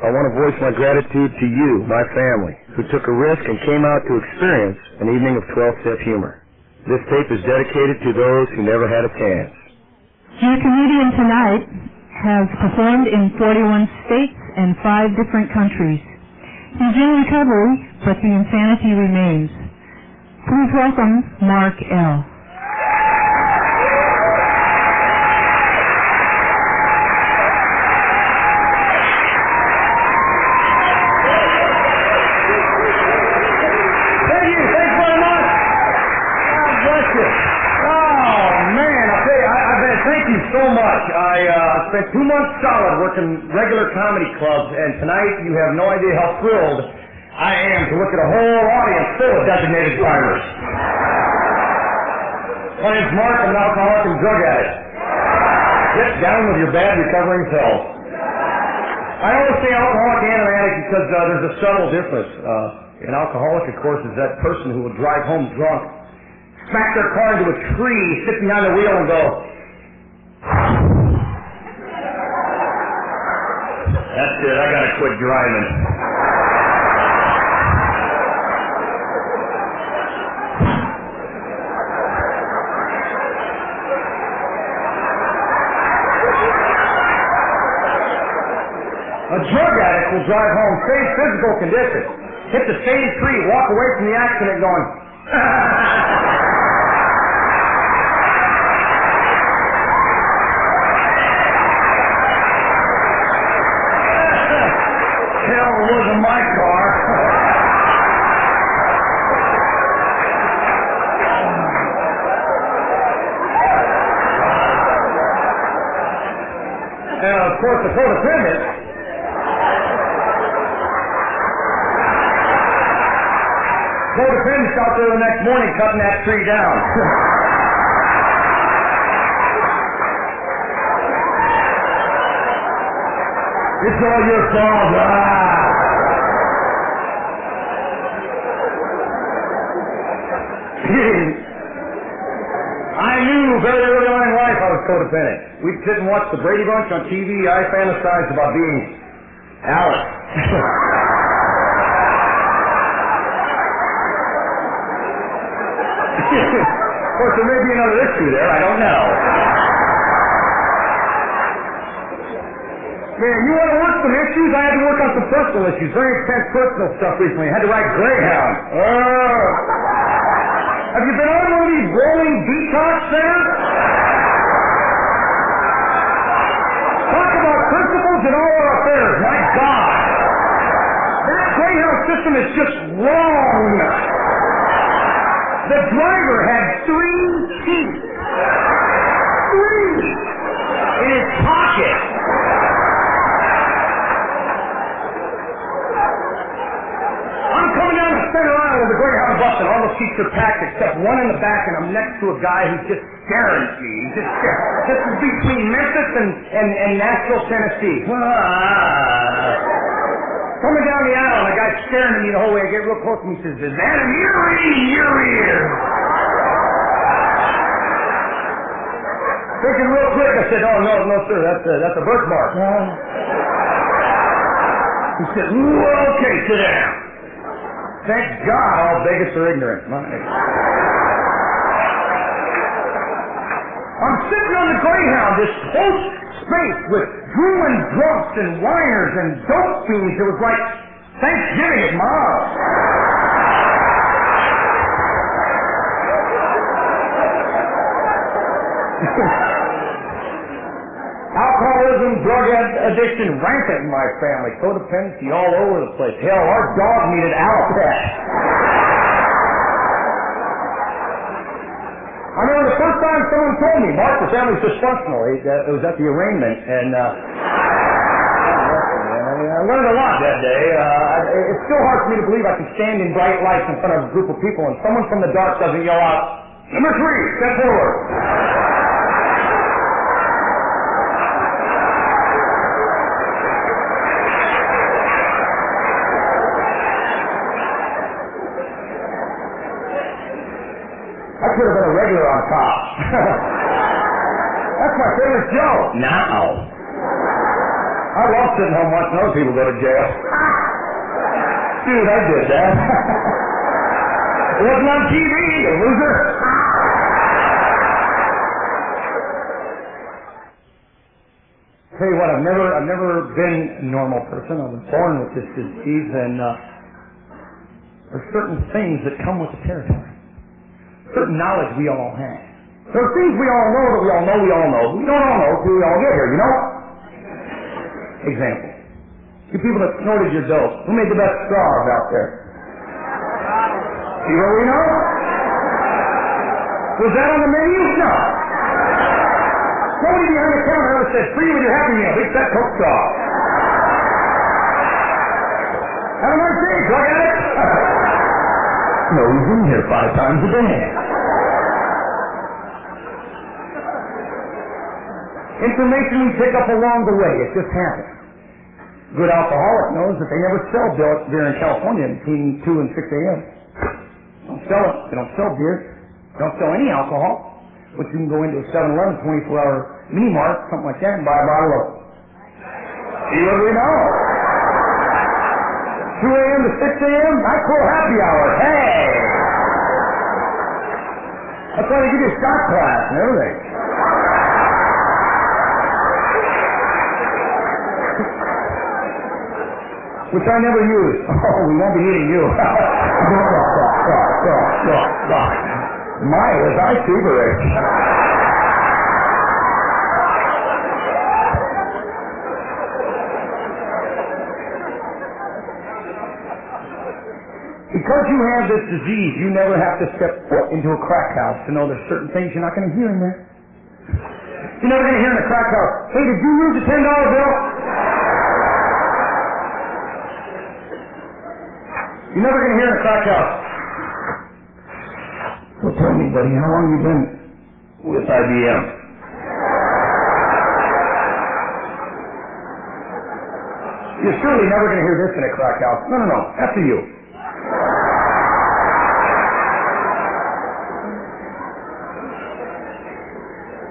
I want to voice my gratitude to you, my family, who took a risk and came out to experience an evening of 12-step humor. This tape is dedicated to those who never had a chance. Your comedian tonight has performed in 41 states and 5 different countries. He's in recovery, but the insanity remains. Please welcome Mark L. So much. I spent 2 months solid working regular comedy clubs, and tonight you have no idea how thrilled I am to look at a whole audience full of designated drivers. My name's Mark. I'm an alcoholic and drug addict. Get down with your bad recovering self. I always say alcoholic and an addict because there's a subtle difference. An alcoholic, of course, is that person who will drive home drunk, smack their car into a tree, sit behind the wheel, and go, "That's it, I gotta quit driving." A drug addict will drive home, same physical condition, hit the same tree, walk away from the accident going, "Hell, it wasn't my car." And of course, the codependent out there the next morning cutting that tree down. It's all your fault. I knew very early on in life I was codependent. We'd sit and watch the Brady Bunch on TV. I fantasized about being Alex. Of course, there may be another issue there. I don't know. Man, you want to work some issues? I had to work on some personal issues. Very intense personal stuff recently. I had to write Greyhound. Have you been on one of these rolling detox things? Talk about principles in all our affairs. My God. That Greyhound system is just wrong. The driver had 3 teeth. 3 in his pocket. I'm coming down the center aisle with the Greyhound bus, and all the seats are packed except one in the back, and I'm next to a guy who's just staring at me. He's just staring. This is between Memphis and Nashville, Tennessee. Coming down the aisle, and the guy's staring at me the whole way. I get real close to him. He says, "Is that an earring in your ear?" Thinking real quick, I said, "Oh, no, sir, that's a birthmark." He said, "Okay, sit down." Thank God all Vegas are ignorant. I'm sitting on the Greyhound, this close space with drooling drunks and whiners and dope fiends. It was like Thanksgiving at Miles. Alcoholism, drug addiction, rampant in my family. Codependency all over the place. Hell, our dog needed Alpet. I remember the first time someone told me, "Mark, the family's dysfunctional." It was at the arraignment, and I learned a lot that day. It's still hard for me to believe I can stand in bright lights in front of a group of people and someone from the dark doesn't yell out, "Number 3, step forward." I could have been a regular on top. That's my favorite show. Now. I love sitting home watching other people go to jail. Dude, I did that. It wasn't on TV, you loser. Tell you what, I've never been a normal person. I was born with this disease, and there's certain things that come with the territory. Certain knowledge we all have. There are things we all know that we all know. We don't all know till we all get here, you know? Example. You people that snorted your dope. Who made the best straws out there? See what we know? Was that on the menu? No. Nobody behind the counter ever said, free with your Happy Meal, big fat Coke straw. Have a nice day, drug addict. No, he's in here 5 times a day. Information we pick up along the way, it just happens. Good alcoholic knows that they never sell beer in California between 2 and 6 a.m. Don't sell it. They don't sell beer. They don't sell any alcohol. But you can go into a 7-Eleven 24-hour mini mart, something like that, and buy a bottle of. See what we know? 2 a.m. to 6 a.m. Night cool happy hour. Hey! That's why they give you a shot class and everything. Which I never use. Oh, we won't be eating you. My, was I super rich. Because you have this disease, you never have to step foot into a crack house to know there's certain things you're not going to hear in there. You're never going to hear in a crack house, hey, did you lose a $10 bill? You're never going to hear in a crack house. Well, tell me, buddy, how long have you been with IBM? You're surely never going to hear this in a crack house. No. After you.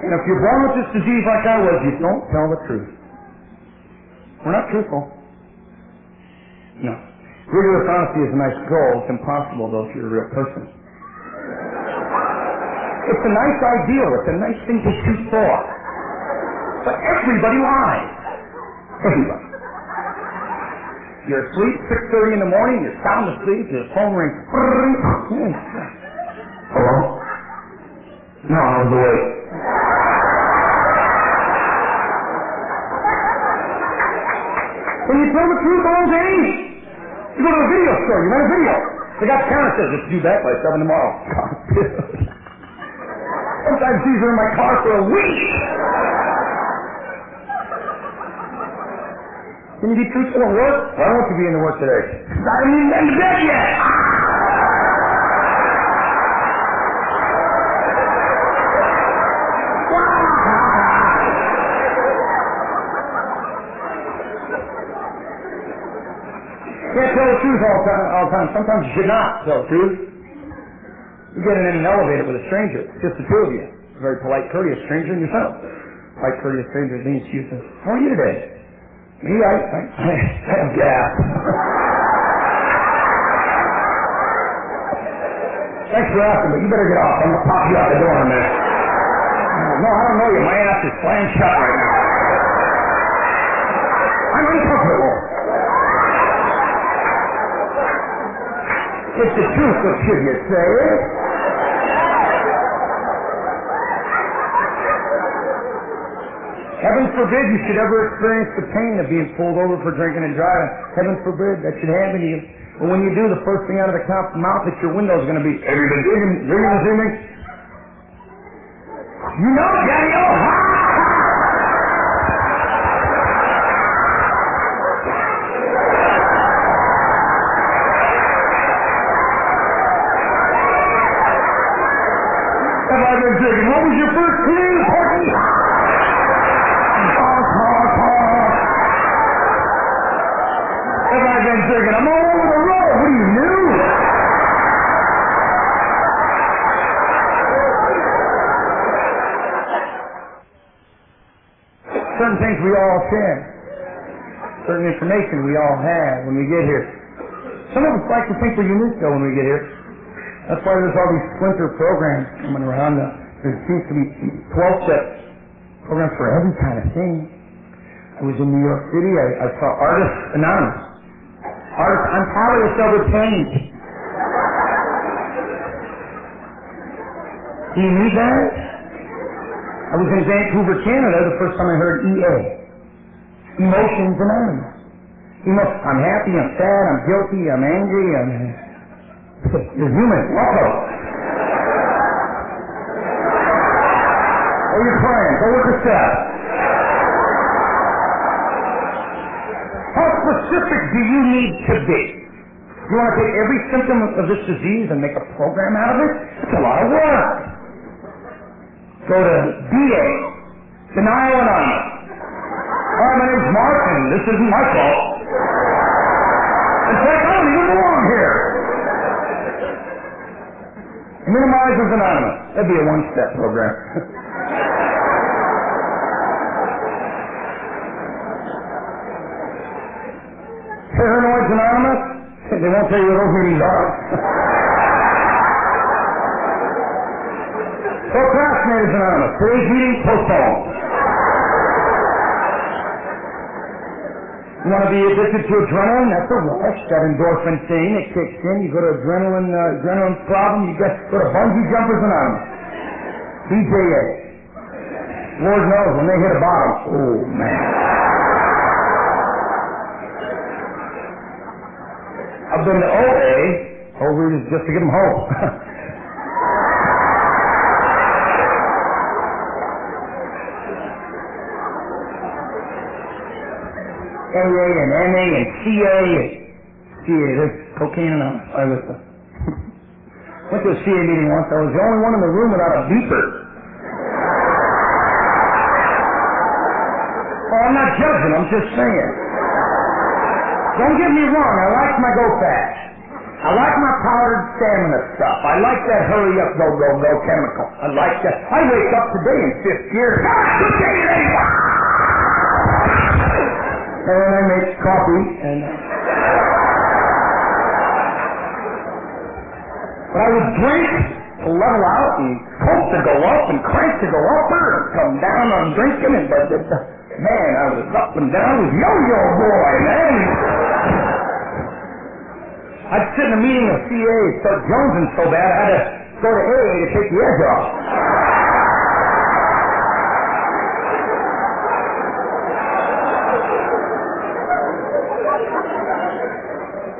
And if you're born with this disease like I was, you don't tell the truth. We're not truthful. No. Rigorous honesty is a nice goal. It's impossible, though, if you're a real person. It's a nice ideal. It's a nice thing to shoot for. But everybody lies. Everybody. You're asleep, 6:30 in the morning, you're sound asleep, your phone rings. Hello? No, I was awake. When you tell the truth all day, you go to a video store, you rent a video. They got the counter says it's due back by 7 tomorrow. Sometimes these are in my car for a week. Can you be truthful at work? Why won't you be in the work today? I haven't even been to bed yet. Can't tell the truth all the time. Sometimes you should not tell the truth. You get in an elevator with a stranger, just the two of you. A very polite, courteous stranger and yourself. Polite, courteous stranger leans to you and says, how are you today? Me, I have gas. Thanks for asking, but you better get off. I'm going to pop you out the door in a minute. No, I don't know you. My ass is slammed shut right now. I'm uncomfortable. It's the truth, what should you say? Heaven forbid you should ever experience the pain of being pulled over for drinking and driving. Heaven forbid that should happen to you. But when you do, the first thing out of the cop's mouth at your window is going to be, have you been drinking this evening? You know it, Daddy-O! Have I been drinking? What was your first clue, Porky? Have I been drinking? I'm all over the road. What are you, new? Certain things we all can. certain information we all have when we get here. Some of us like to think we're unique, though, when we get here. That's why there's all these splinter programs coming around. There seems to be 12-step programs for every kind of thing. I was in New York City. I saw Artists Anonymous. I'm probably a silver paint. Do you need that? I was in Vancouver, Canada, the first time I heard EA. Emotions Anonymous. I'm happy, I'm sad, I'm guilty, I'm angry, you're human. Welcome. Oh, you're crying. Go with the step. How specific do you need to be? You want to take every symptom of this disease and make a program out of it? It's a lot of work. Go to DA, Denial Anonymous. All right, my name's Mark, and this isn't my fault. In fact, I don't even belong here. Minimizers Anonymous. That'd be a one-step program. Paranoids Anonymous. They won't tell you what those meetings are. Procrastinators Anonymous. Today's meeting postponed. You want to be addicted to adrenaline? That's a rush. That endorphin thing that kicks in. You go to adrenaline problem. You go to Bungee Jumpers Anonymous. BJA. Lord knows when they hit a bottom. Oh, man. I've been to OA. OA is just to get them hope. AA and NA and CA there's cocaine and I went to a CA meeting once. I was the only one in the room without a beeper. Oh, I'm not judging, I'm just saying. Don't get me wrong, I like my go fast. I like my powdered stamina stuff. I like that hurry up, go chemical. I like that. I wake up today in fifth gear. And then I make coffee, but I would drink to level out and coke to go up and crank to go upper and come down on drinking and man, I was up and down with yo-yo boy, man. I'd sit in a meeting of CA, start jonesing so bad I had to go to AA to take the edge off.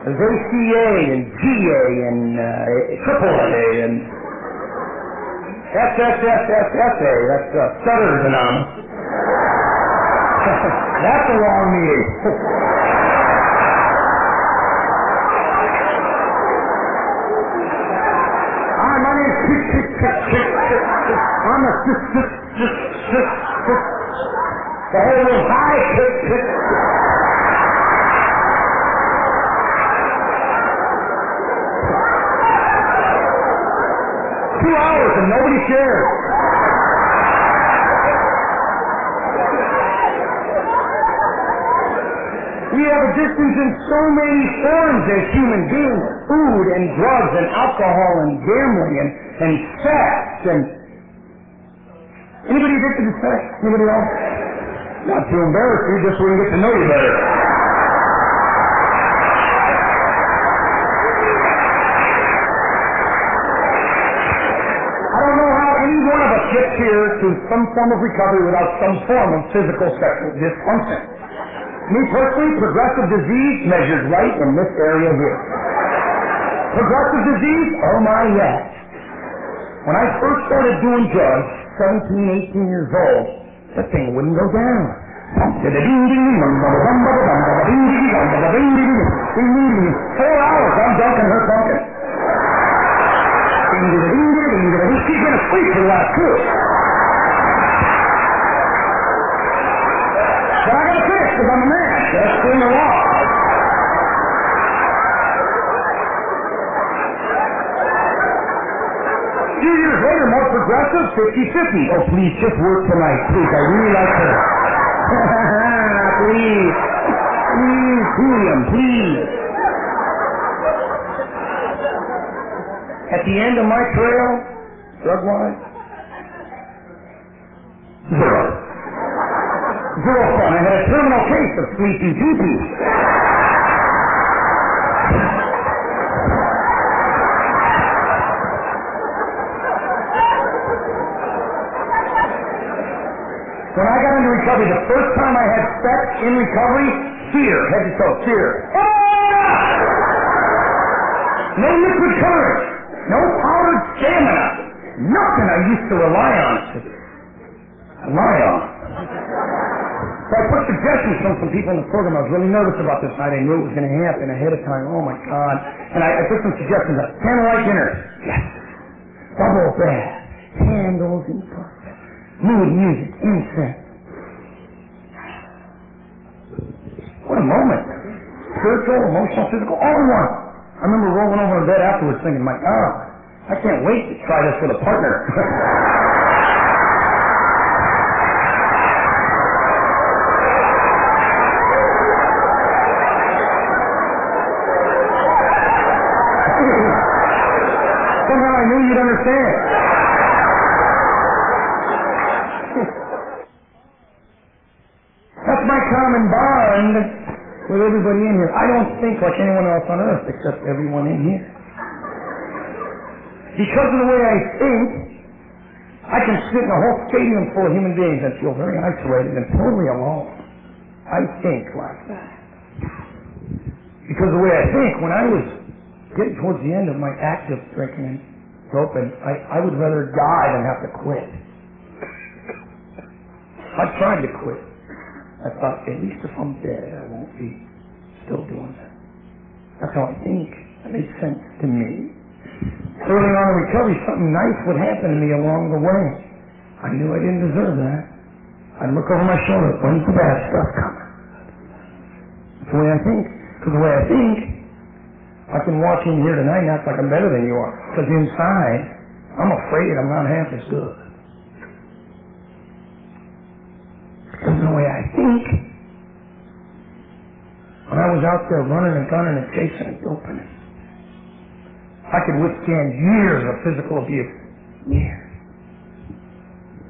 There's ACA and GA and AAA and SSSSSA. That's Stutterers Anonymous. That's a wrong meeting. Hi, my name's I'm a the whole little high hours and nobody cares. We have addictions in so many forms as human beings. Food and drugs and alcohol and gambling and sex and... Anybody addicted to sex? Anybody else? Not to embarrass you, just so we can get to know you better. Gets here to some form of recovery without some form of physical sexual dysfunction. Me personally, progressive disease measured right in this area here. Progressive disease? Oh my, yes. When I first started doing drugs, 17, 18 years old, that thing wouldn't go down. 4 hours, I'm dunking her pumpkin. She's been asleep for the last 2. But I gotta finish because I'm a man. That's in the law. A few years later, more progressive, 50-50. Oh, please, just work tonight, please. I really like her. Please. Please, helium, please. At the end of my trail, drug-wise, zero. Zero fun. I had a terminal case of sleepy pee-pee. When I got into recovery, the first time I had sex in recovery, fear, head to toe, fear. Ah! No liquid courage, no powdered stamina, nothing I used to rely on. So I put suggestions from some people in the program. I was really nervous about this night. I knew it was going to happen ahead of time. Oh my God. And I put some suggestions up. Candlelight dinner. Yes. Bubble bath. Candles and mood music. Incense. What a moment. Spiritual, emotional, physical, all in one. I remember rolling over in bed afterwards thinking, my God, I can't wait to try this with a partner. Somehow I knew you'd understand. That's my common bond with everybody in here. I don't think like anyone else on earth except everyone in here. Because of the way I think, I can sit in a whole stadium full of human beings and feel very isolated and totally alone. I think like that. Because of the way I think, when I was getting towards the end of my active drinking and doping, I would rather die than have to quit. I tried to quit. I thought, at least if I'm dead, I won't be still doing that. That's how I think. That made sense to me. Early on in recovery, something nice would happen to me along the way. I knew I didn't deserve that. I'd look over my shoulder. When's the bad stuff coming? That's the way I think. Because the way I think, I can walk in here tonight and act like I'm better than you are. Because inside, I'm afraid I'm not half as good. Because the way I think, when I was out there running and gunning and chasing and doping, I could withstand years of physical abuse. Years.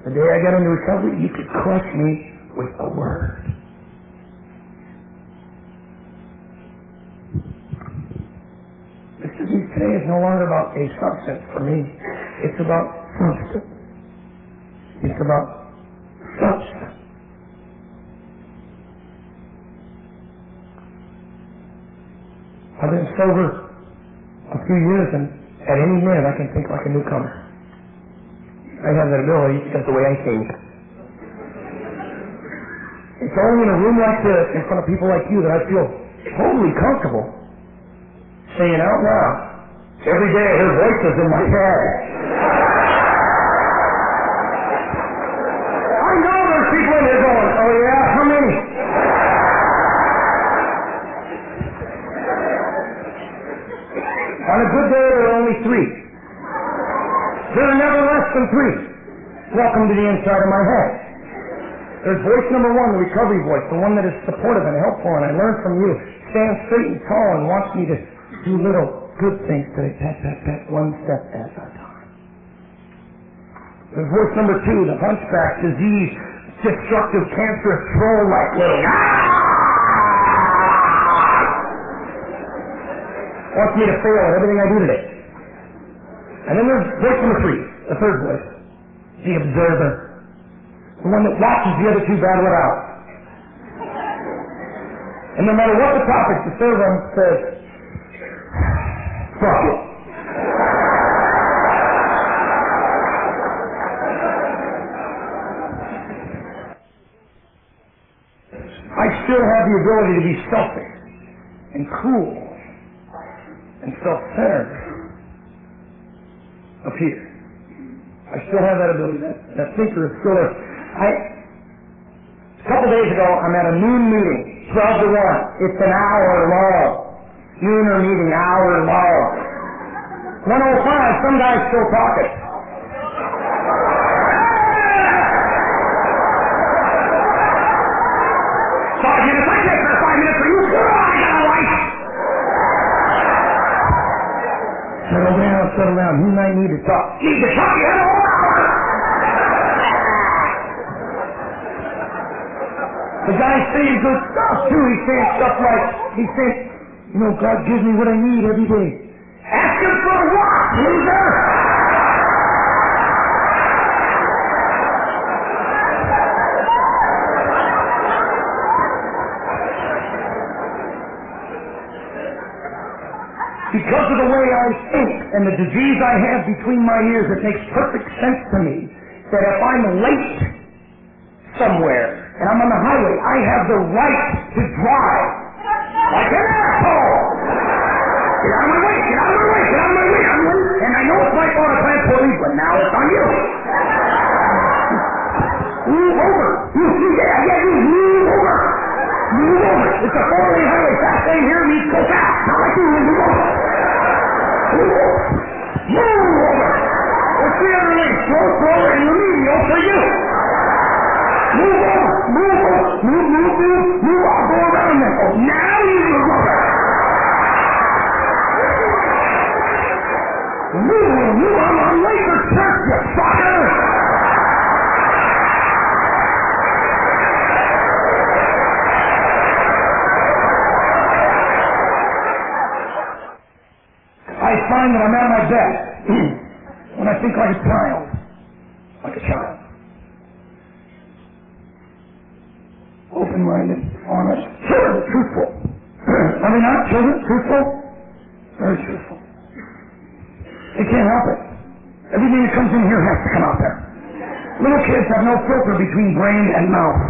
The day I got into recovery, you could crush me with a word. This disease today is no longer about a substance for me. It's about substance. It's about substance. I've been sober a few years, and at any minute I can think like a newcomer. I have that ability because the way I think. It's only in a room like this, in front of people like you, that I feel totally comfortable saying out loud, every day I hear voices in my head. I know there's people in here going, oh yeah, how many? On a good day, there are only 3. There are never less than 3. Welcome to the inside of my head. There's voice number 1, the recovery voice, the one that is supportive and helpful, and I learn from you. Stands straight and tall and wants me to do little good things today. Pat, pat, pat, one step at a time. There's voice number 2, the hunchback, disease, destructive, cancerous, troll-like little wants me to fail at everything I do today. And then there's voice number 3, the third voice, the observer, the one that watches the other 2 battle it out. And no matter what the topic, the third one says, fuck it. I still have the ability to be selfish and cruel and self-centered up here. I still have that ability. That thinker is still there. A couple days ago, I'm at a noon meeting, 12 to 1. It's an hour long. Nooner meeting, hour long. 1:05, some guy's still talking. I can't spare 5 minutes for you settle down. He and I need to talk. Need to talk, you know? The guy's saying good stuff, too. He's saying stuff like, God gives me what I need every day. Ask him for what, loser? Because of the way I think and the disease I have between my ears, it makes perfect sense to me that if I'm late somewhere and I'm on the highway, I have the right to drive like an asshole. Get out of my way, get out of my way, get out of my way. I'm late, and I know it's my fault if I'm police, but now it's on you. Move over. You move over. Move over. It's a 4-lane highway. Fast lane here needs to go fast. Not like you. Move over. Move over. Move over. What's the other lane? Slow, and remedial for you. Move over. Move over. Move. I'll go around there. Oh, now you move over. Move. I'm late for church, you fucker. I find that I'm at my best when I think like a child. Open-minded, honest, truthful. Are they not children? Truthful? Very truthful. They can't help it. Everything that comes in here has to come out there. Little kids have no filter between brain and mouth.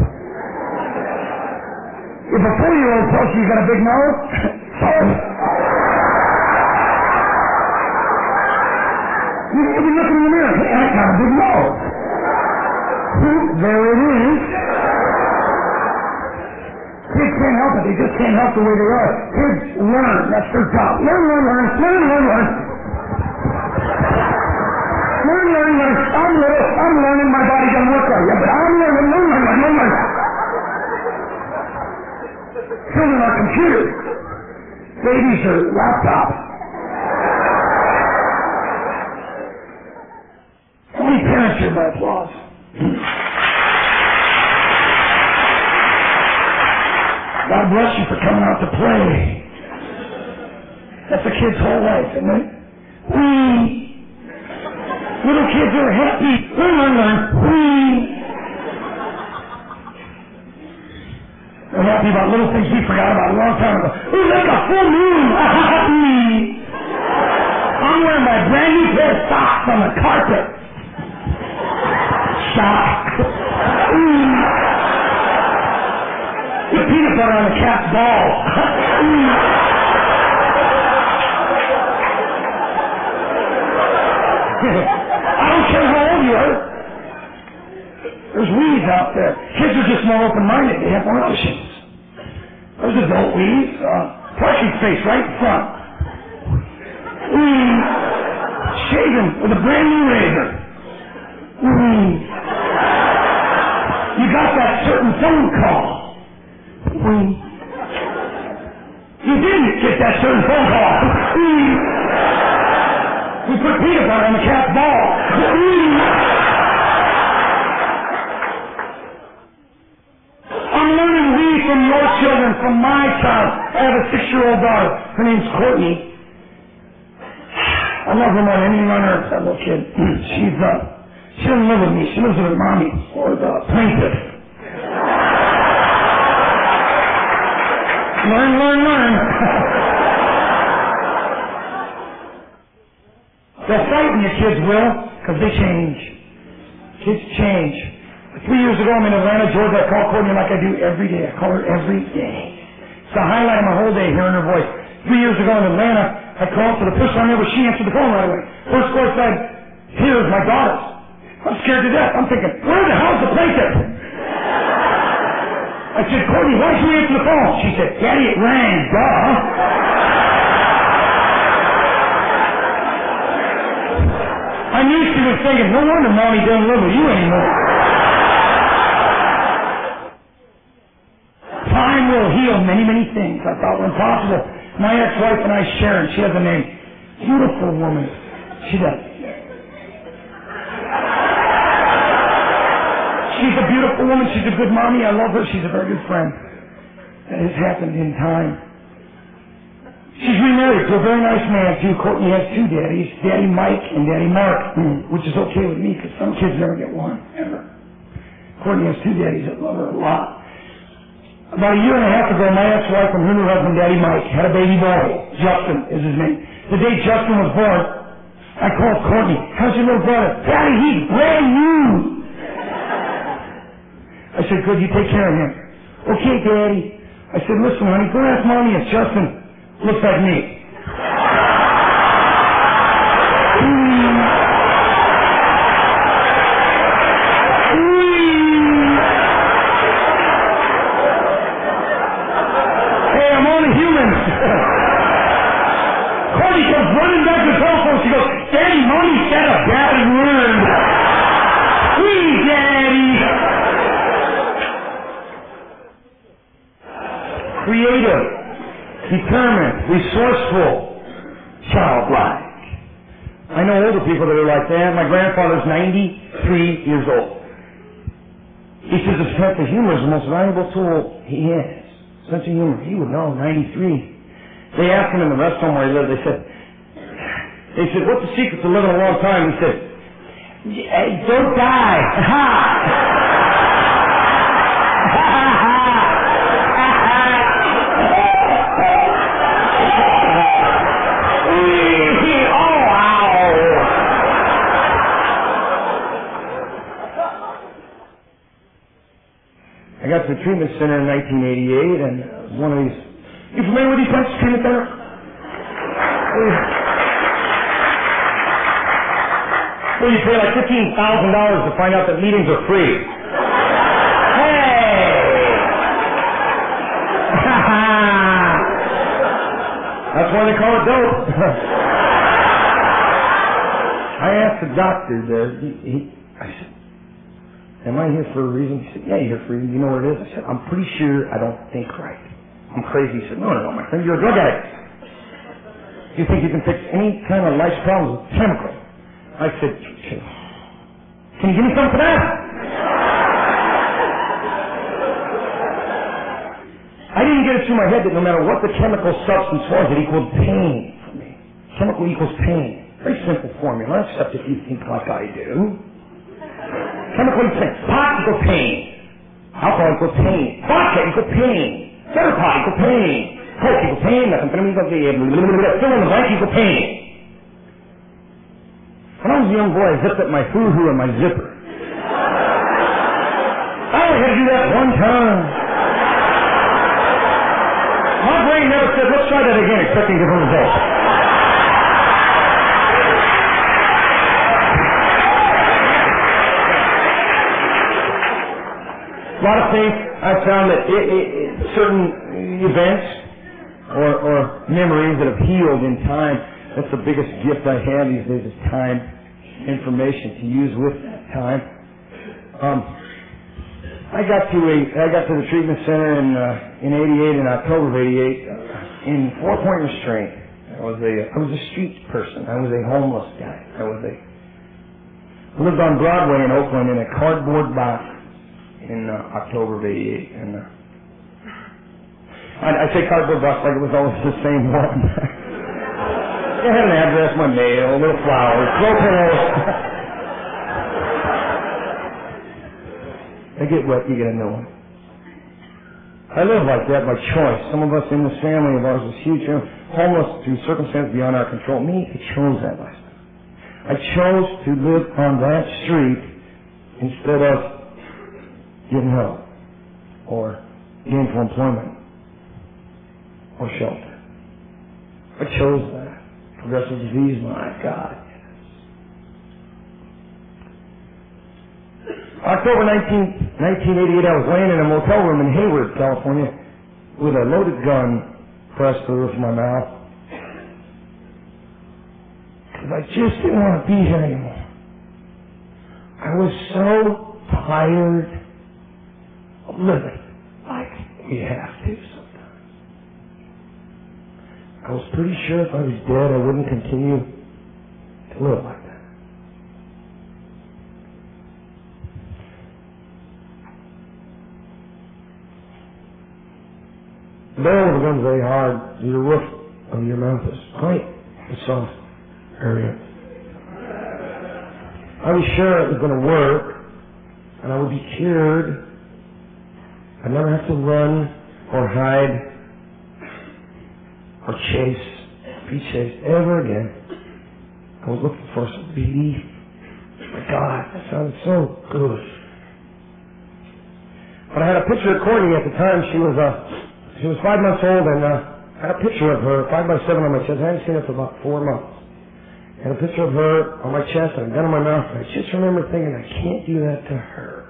If a 4-year-old tells you got a big nose, sorry. You'll be looking in the mirror. Hey, I got a big nose. There it is. Kids can't help it. They just can't help the way they are. Kids learn. That's their job. Learn. I'm learning. My body doesn't work right yet, but I'm learning. Children are computers. Babies are laptops. How many parents here by applause? God bless you for coming out to play. That's a kid's whole life, isn't it? Little kids are happy. They're happy about little things we forgot about a long time ago. Ooh, like a full moon. I'm wearing my brand new pair of socks on the carpet. Socks. Put peanut butter on the cat's balls. I don't care how old you are. There's weeds out there. Kids are just more open-minded. They have more options. There's adult weeds. Parking space right in front. Shaving with a brand new razor. You got that certain phone call. You didn't get that certain phone call. We put peanut butter on the cat's ball. I'm learning weed from your children, from my child. I have a 6-year-old daughter. Her name's Courtney. I love her more than anything on earth, that little kid. She doesn't live with me. She lives with her mommy, or the plaintiff. Learn. They'll frighten you, kids will, because they change. Kids change. 3 years ago, I'm in Atlanta, Georgia. I call Courtney like I do every day. I call her every day. It's the highlight of my whole day, hearing her voice. 3 years ago in Atlanta, I called for the first time ever. She answered the phone right away. First voice said, "Here's my daughter." I'm scared to death. I'm thinking, where the hell's the plaintiff? I said, "Courtney, why did you answer the phone?" She said, "Daddy, it rang, duh." I knew she was thinking, no wonder Mommy doesn't live with you anymore. Time will heal many, many things I thought were impossible. My ex-wife and I, Sharon, she has a name. Beautiful woman. She does. She's a beautiful woman. She's a good mommy. I love her. She's a very good friend. That has happened in time. She's remarried to a very nice man, too. Courtney has two daddies, Daddy Mike and Daddy Mark, which is okay with me because some kids never get one, ever. Courtney has two daddies that love her a lot. About a year and a half ago, my ex-wife and her new husband, Daddy Mike, had a baby boy. Justin is his name. The day Justin was born, I called Courtney. How's your little brother? Daddy, he's brand new. I said, good, you take care of him. Okay, Daddy. I said, listen, honey, go ask Mommy if Justin looks like me. Hey, I'm only human. Courtney comes running back to the telephone. She goes, Daddy, Mommy said a bad word. Please, Daddy. Creative, determined, resourceful, childlike. I know older people that are like that. My grandfather's 93 years old. He says his sense of humor is the most valuable tool he has. Sense of humor. He would know, 93. They asked him in the rest home where he lived, they said, what's the secret to living a long time? He said, don't die. Ha! I got to the treatment center in 1988, and one of these... You familiar with these types of treatment centers? Well, you pay like $15,000 to find out that meetings are free. Hey! That's why they call it dope. I asked the doctor there, I said, am I here for a reason? He said, yeah, you're here for a reason. You know what it is? I said, I'm pretty sure I don't think right. I'm crazy. He said, no, my friend, you're a drug addict. You think you can fix any kind of life's problems with chemical? I said, can you give me something for that? I didn't get it through my head that no matter what the chemical substance was, it equaled pain for me. Chemical equals pain. Very simple formula, except if you think like I do. Chemical equals pain. Pot equals pain. Alcohol equals pain. Vodka equals pain. Soda pot equals pain. Coke equals pain. Methamphetamine equals pain. Fill in the blank equals pain. When I was a young boy, I zipped up my hoo-hoo and my zipper. I only had to do that one time. My brain never said, let's try that again, expecting different results. A lot of things I've found that certain events or memories that have healed in time, that's the biggest gift I have these days is time, information to use with that time. I got to the treatment center in '88, in October of '88, in 4-point restraint. I was a street person. I was a homeless guy. I lived on Broadway in Oakland in a cardboard box in October of '88, and I say cardboard box like it was always the same one. It had an address, my mail, little flowers, throw pillows. They get wet, you get a new one. I live like that by choice. Some of us in this family of ours was huge, homeless through circumstances beyond our control. Me, I chose that lifestyle. I chose to live on that street instead of getting help or gainful employment or shelter. I chose that. Progressive disease, my God. October 1988, I was laying in a motel room in Hayward, California, with a loaded gun pressed to the roof of my mouth. Because I just didn't want to be here anymore. I was so tired of living like we have to sometimes. I was pretty sure if I was dead, I wouldn't continue to live like that. The barrel of the gun's very hard. Your roof of your mouth is quite a soft area. I was sure it was going to work, and I would be cured. I'd never have to run or hide or be chased ever again. I was looking for some relief. My God, that sounded so good. But I had a picture of Courtney at the time. She was 5 months old, and I had a picture of her, 5x7 on my chest. I hadn't seen her for about 4 months. I had a picture of her on my chest and a gun in my mouth, and I just remember thinking, I can't do that to her.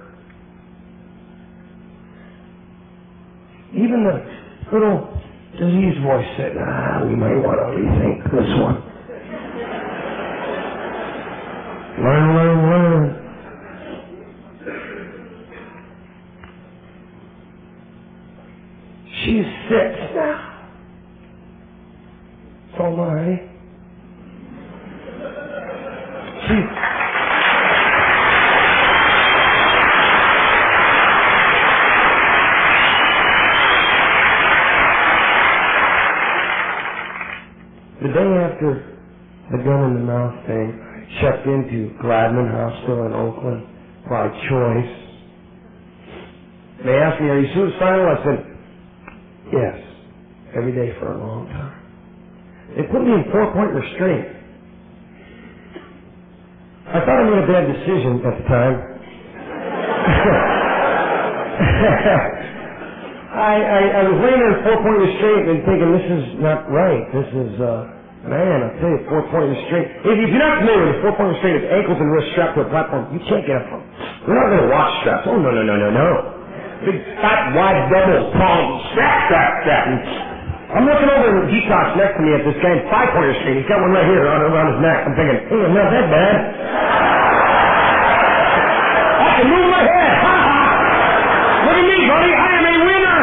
Even the little diseased voice said, we might want to rethink this one. Learn. She's 6 now. So am I. The day after the gun in the mouth thing, I checked into Gladman Hospital in Oakland by choice. They asked me, are you suicidal? I said, yes, every day for a long time. They put me in 4-point restraint. I thought I made a bad decision at the time. I was laying there in 4-point restraint and thinking, this is not right. This is, man, I'll tell you, 4-point restraint. If you're not familiar with 4-point restraint, it's ankles and wrists strapped to a platform. You can't get up from. We're not going to watch straps. Oh, no. Big, fat, wide, double-pronged strap. I'm looking over in the detox next to me at this guy in 5-point restraint. He's got one right here around his neck. I'm thinking, hey, I'm not that bad. I can move my head. Ha ha. Look at me, buddy. I am a winner.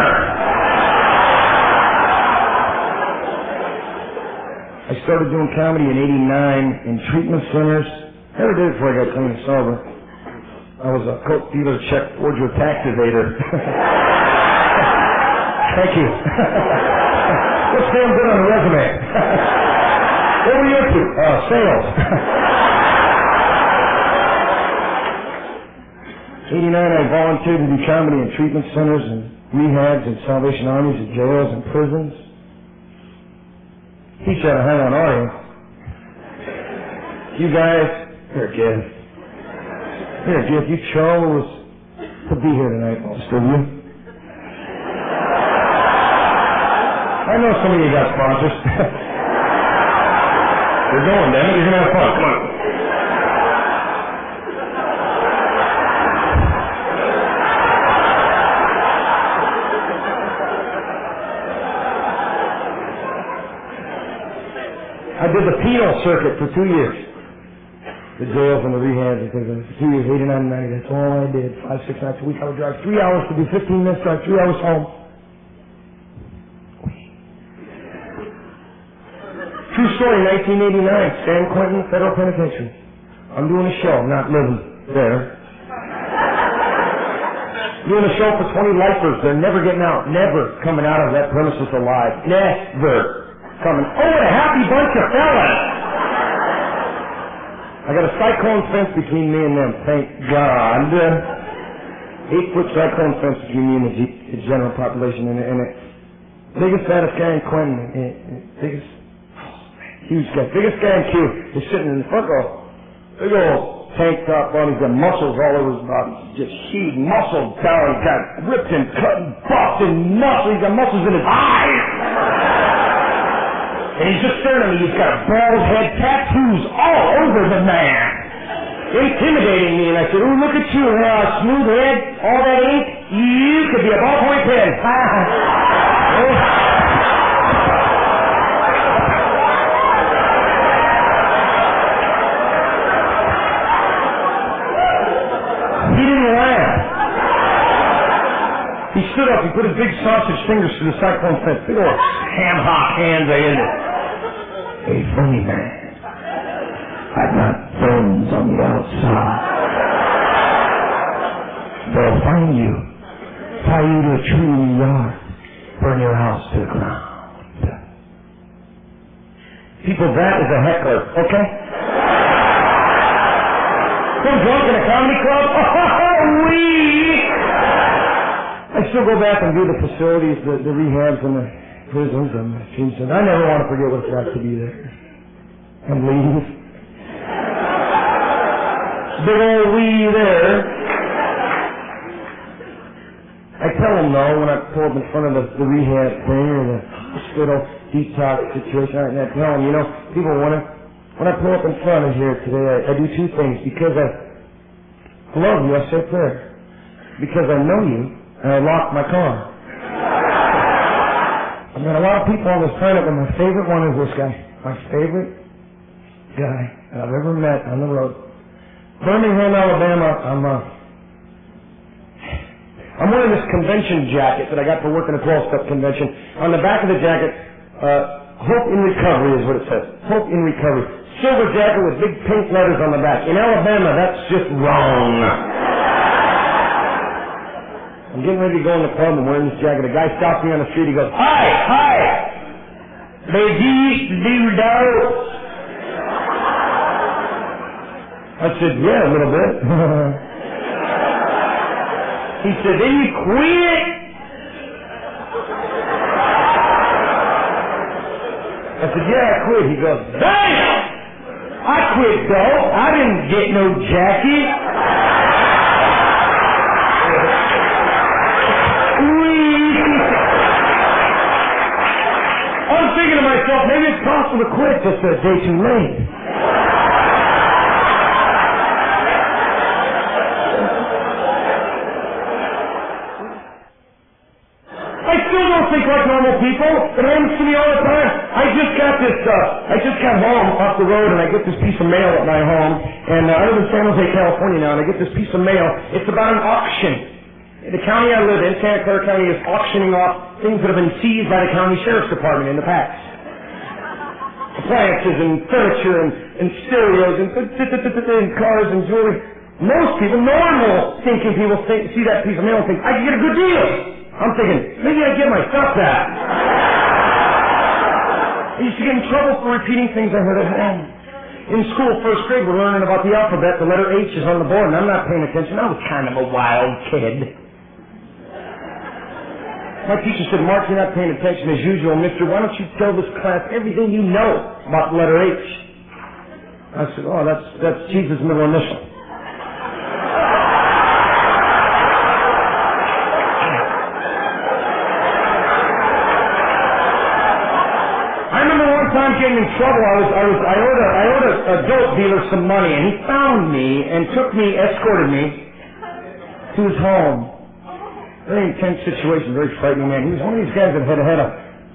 I started doing comedy in '89 in treatment centers. Never did it before I got clean and sober. I was a coke dealer, check forger, tax evader. Thank you. What's damn good on a resume? What were you up to? Sales. '89, I volunteered to do comedy in treatment centers and rehabs and Salvation Armies and jails and prisons. Teach you how to hang on audience. You guys, you're a gift. You're a gift. You chose to be here tonight, most of you. I know some of you got sponsors. We're going, damn it. You're going to have fun. Come on. I did the penal circuit for 2 years. The jails and the rehabs and things like that. For 2 years, 89 and 90. That's all I did. 5, 6 nights a week. I would drive 3 hours to do 15 minutes, drive 3 hours home. True story, 1989, San Quentin Federal Penitentiary. I'm doing a show, I'm not living there. Doing a show for 20 lifers, they're never getting out, never coming out of that premises alive. Never coming. Oh, what a happy bunch of fellas! I got a cyclone fence between me and them, thank God. 8-foot cyclone fence between me and the general population. And the biggest, fattest guy in Quentin, huge guy, biggest guy in Q, is sitting in the front row. Big old tank top on, he's got muscles all over his body. Just huge muscle down, he's got ripped and cut and buffed and muscle, he's got muscles in his eyes. And he's just staring at me, he's got bald head tattoos all over the man. Intimidating me, and I said, ooh, look at you, smooth head, all that ink, you could be a ballpoint pen. He didn't laugh. He stood up, he put his big sausage fingers to the cyclone fence, big old ham-hock hands, I ended. Hey, funny man, I've got bones on the outside. They'll find you, tie you to a tree in your yard, burn your house to the ground. People, that is a heckler, okay? Some drunk in a comedy club? Oh, I still go back and do the facilities, the rehabs and the prisons and the things. I never want to forget what it's like to be there. And leave. Big old wee there. I tell them, though, when I pull up in front of the rehab thing or the hospital detox situation, I tell them, people, when I pull up in front of here today, I do two things. Because I love you, I say a prayer. Because I know you, and I lock my car. I've got a lot of people on this planet, but my favorite one is this guy. My favorite guy that I've ever met on the road. Birmingham, Alabama, I'm wearing this convention jacket that I got for working a 12-step convention. On the back of the jacket, Hope in Recovery is what it says. Hope in Recovery. Silver jacket with big pink letters on the back. In Alabama, that's just wrong. I'm getting ready to go in the club. I'm wearing this jacket. A guy stops me on the street. He goes, Hi. Baby, do I said, yeah, a little bit. He said, then you quit? I said, yeah, I quit. He goes, damn! I quit, though. I didn't get no jacket. I'm thinking to myself, maybe it's possible to quit just a day too late. Think like normal people. It happens to me all the time. I just got home off the road and I get this piece of mail at my home. And I live in San Jose, California now, and I get this piece of mail. It's about an auction. The county I live in, Santa Clara County, is auctioning off things that have been seized by the county sheriff's department in the past. Appliances and furniture and stereos and cars and jewelry. Most people, normal thinking people, see that piece of mail and think, I can get a good deal. I'm thinking, maybe I get my stuff back. I used to get in trouble for repeating things I heard at home. In school, first grade, we're learning about the alphabet. The letter H is on the board, and I'm not paying attention. I was kind of a wild kid. My teacher said, Mark, you're not paying attention as usual. Mister, why don't you tell this class everything you know about the letter H? I said, oh, that's Jesus' middle initial. I'm getting in trouble. I owed a dope dealer some money, and he found me and escorted me to his home. Very intense situation, very frightening man. He was one of these guys that had a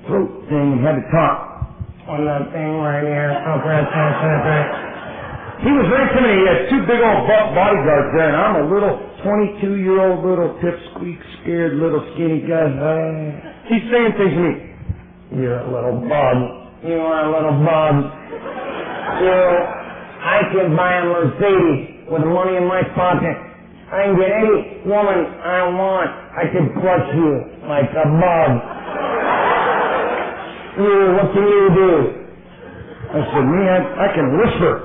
throat thing and had to talk on that thing right here. He was very intimidating. He had two big old bodyguards there, and I'm a little 22-year-old little pipsqueak, scared little skinny guy. He's saying things to me. You're a little bug. You are a little bug. I can buy a Mercedes with the money in my pocket. I can get any woman I want. I can crush you like a bug. What can you do? I said, me, I can whisper.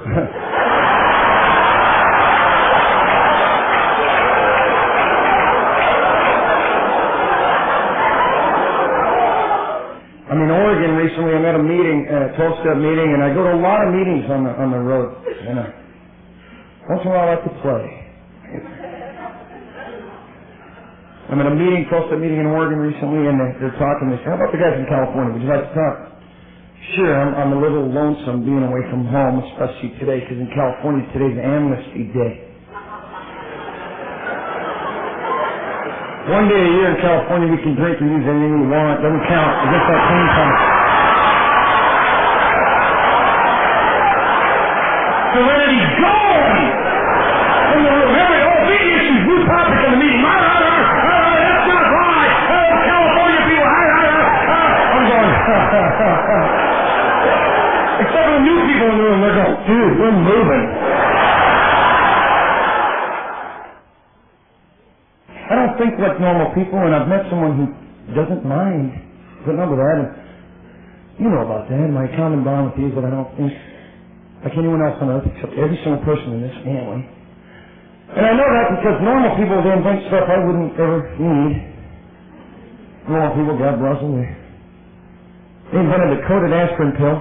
I'm in Oregon recently. I'm at a meeting, a 12-step meeting, and I go to a lot of meetings on the road. And once in a while I like to play. I'm at a meeting, 12-step meeting in Oregon recently, and they're talking. They say, how about the guys in California? Would you like to talk? Sure, I'm a little lonesome being away from home, especially today, because in California today's Amnesty Day. One day a year in California we can drink and use anything we want. Doesn't count against our pain time. Serenity gone! From the room. Big issues, new topic in the meeting. That's not right. California people. I'm going. Except for got new people in the room. They're going, dude, we're moving. I don't think like normal people, and I've met someone who doesn't mind putting up with that. And you know about that. My common bond with you is that I don't think like anyone else on earth except every single person in this family. And I know that because normal people, they invent stuff I wouldn't ever need. Normal people, God bless them, they invented the coated aspirin pill.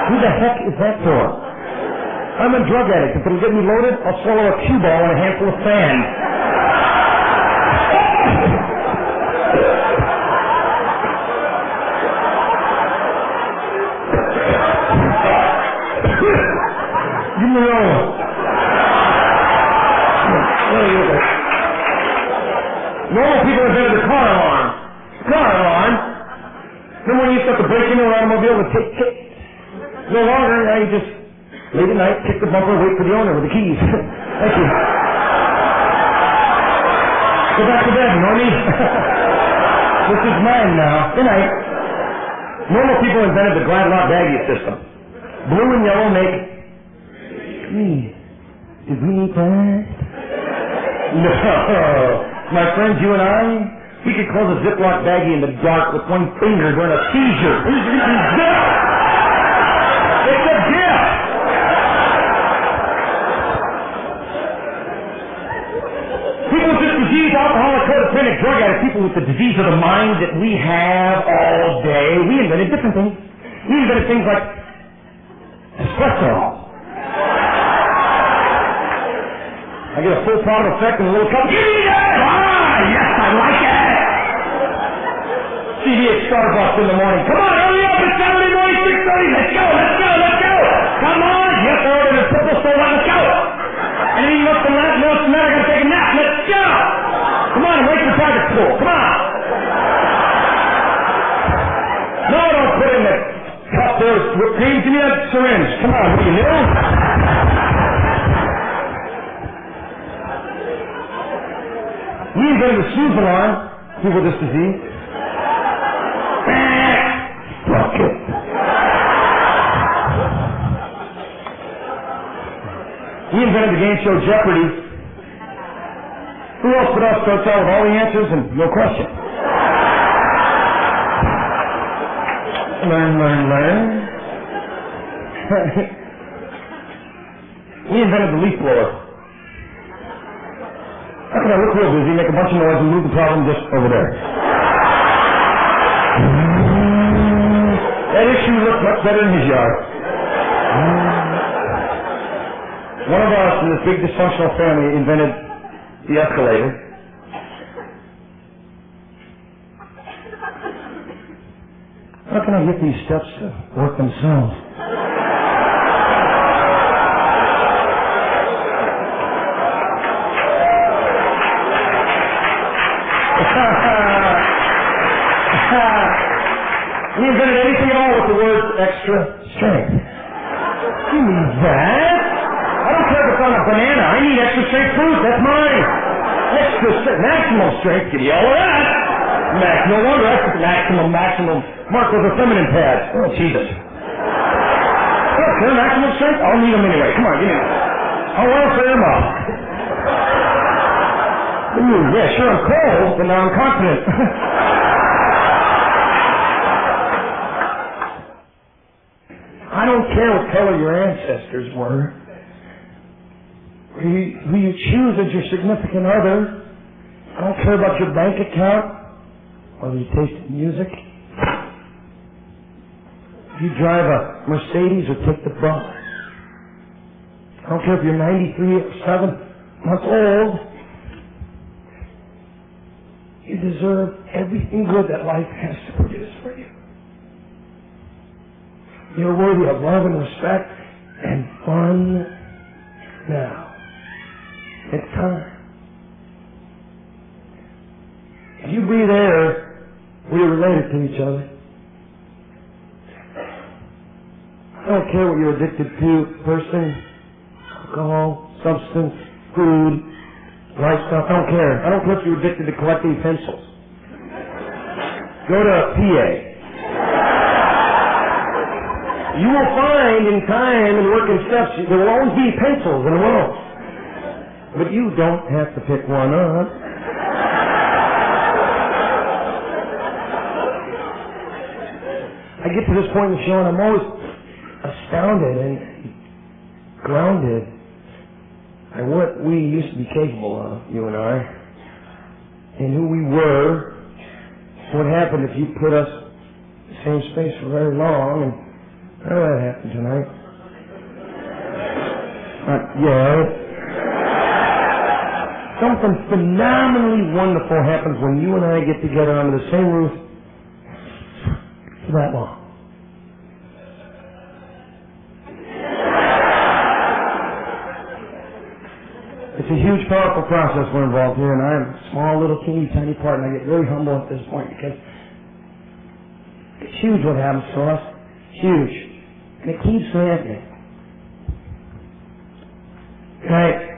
Who the heck is that for? I'm a drug addict. If it'll get me loaded, I'll swallow a cue ball and a handful of sand. Give me roll. Normal people invented the car alarm. Car alarm? Remember when you used to have to break into an automobile with tick, tick? No longer, now you just late at night, kick the bumper, wait for the owner with the keys. Thank you. Go back to bed, Normie. This is mine now. Good night. Normal people invented the glad lock baggie system. Blue and yellow make green. Did we need that? No. My friends, you and I, we could close a Ziploc baggie in the dark with one finger during a seizure. It's a gift! People with this disease, alcoholic, codependent, drug addict, people with the disease of the mind that we have all day, we invented different things. We invented things like espresso. I get a full bottle effect in a little cup. Give me that! Ah, yes, I like it! CD at Starbucks in the morning. Come on, hurry up! It's Saturday morning, 6:30. Let's go, let's go, let's go! Come on! Yes, I ordered a triple soda. Let's go! Anything else than that? No, it's not. I gotta take a nap. Let's go! Come on, I'm late for private school. Come on! No, don't put in the cup there. Whipped cream. Give me that syringe. Come on, what do you know? We invented the snooze alarm, people with this disease. Fuck it. We invented the game show Jeopardy. Who else but us starts out with all the answers and no question? Learn, learn, learn. We invented the leaf blower. How can I look real busy, make a bunch of noise, and move the problem just over there? That issue looked much better in his yard. One of us in this big dysfunctional family invented the escalator. How can I get these steps to work themselves? We invented anything at all with the word extra strength. You need that? I don't care if it's on a banana. I need extra strength fruit. That's mine. Extra strength. Maximum strength. Give me all of that. No wonder I said maximum. Mark, those are feminine pads. Oh, Jesus. Okay, maximum strength? I'll need them anyway. Come on, give me them. I'll welfare them up. Ooh, yeah, sure, I'm cold, but now I'm confident. I don't care what color your ancestors were. Who you choose as your significant other. I don't care about your bank account, whether you taste music. If you drive a Mercedes or take the bus. I don't care if you're 93 or 7 months old. You deserve everything good that life has to produce for you. You're worthy of love and respect and fun now. It's time. If you breathe air, we are related to each other. I don't care what you're addicted to, person, alcohol, substance, food, lifestyle. I don't care. I don't care if you're addicted to collecting pencils. Go to PA. You will find in time and work in steps, there will always be pencils in the world. But you don't have to pick one up. I get to this point in the show and I'm always astounded and grounded by what we used to be capable of, you and I, and who we were, what happened if you put us in the same space for very long, and how did that happen tonight? Yeah. Something phenomenally wonderful happens when you and I get together under the same roof for that long. It's a huge, powerful process we're involved here, and I'm a small, little, teeny, tiny part, and I get very humble at this point because it's huge what happens to us. Huge. And it keeps happening. Right?